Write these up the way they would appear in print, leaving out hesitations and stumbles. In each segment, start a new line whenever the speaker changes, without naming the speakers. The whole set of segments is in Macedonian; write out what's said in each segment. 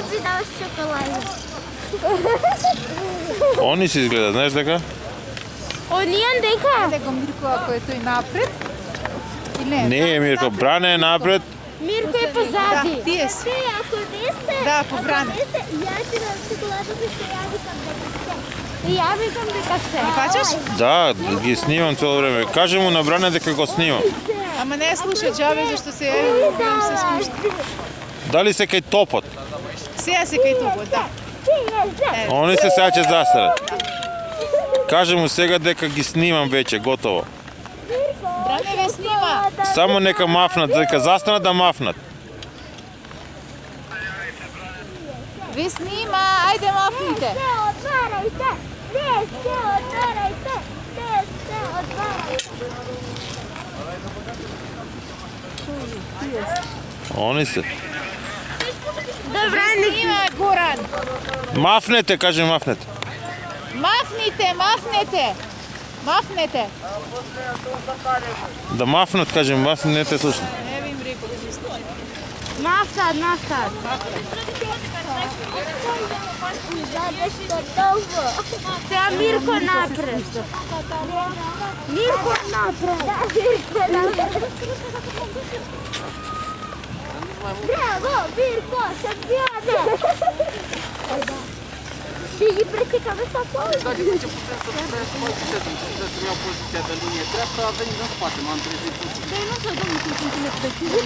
bi dao šokoladu.
Oni se izgleda, znaš дека?
Onijan дека.
Ajde go Mirko, ako je to i napred. I ne.
Не, Мирко, Бране е напред.
Мирко е позади.
Да, тие си.
Те, ако не сте...
Да, побране.
Ако не сте, я ще дам шоколадата, ще я викам дека сте. И я викам дека сте.
Фачаш?
Да, ги снимам цело време. Кажи му на Бране дека го снимам.
Ама не слуша джабе, зашто се јави, бидам се смушна.
Дали се кај топот?
Сеја се кај туго, да.
Они се сега ќе застарат. Кажи му сега дека ги снимам веќе, готово.
Бране ве снима.
Само нека мафнат, дека застанат да мафнат.
Ви снима, ајде мафните.
Се отварайте! Не се отварайте! Не се отварайте!
Они се.
Добре,
Снима, Горан.
Мафнете, кажи мафнете.
Мафните, мафнете. Мафнете.
Да мафнат, кажи мафнете, слушай.
Не ви им рекол да се слуша.
Нафтат, нафтат. Защо толкова? Сега Мирко напред. Мирко напред. Да, Мирко напред. Браво, Мирко, шампионе! Ще ги пресекаме с това.
Dacă zice putem să putem să mai citesc, putem să-mi iau poziția de linie dreaptă, a venit în spate, m-am trezit puțin.
Dar nu să dăm un centimetru de tine.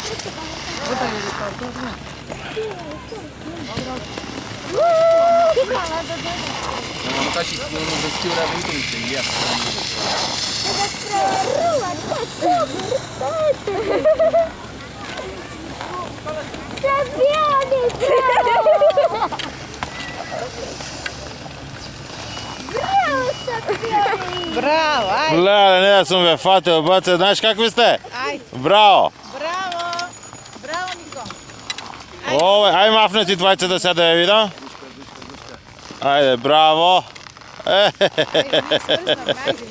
Am mâncat și unul de schiuri aventurii, iar.
Браво, ајде.
Леле, не да съм ве фател, баце, знаеш какви сте?
Ајде.
Браво!
Браво. Браво, Нико.
Ова, ај мафнати двајцата сега да ја видам. Ајде, браво!
Ајде, не сврзно, ајде.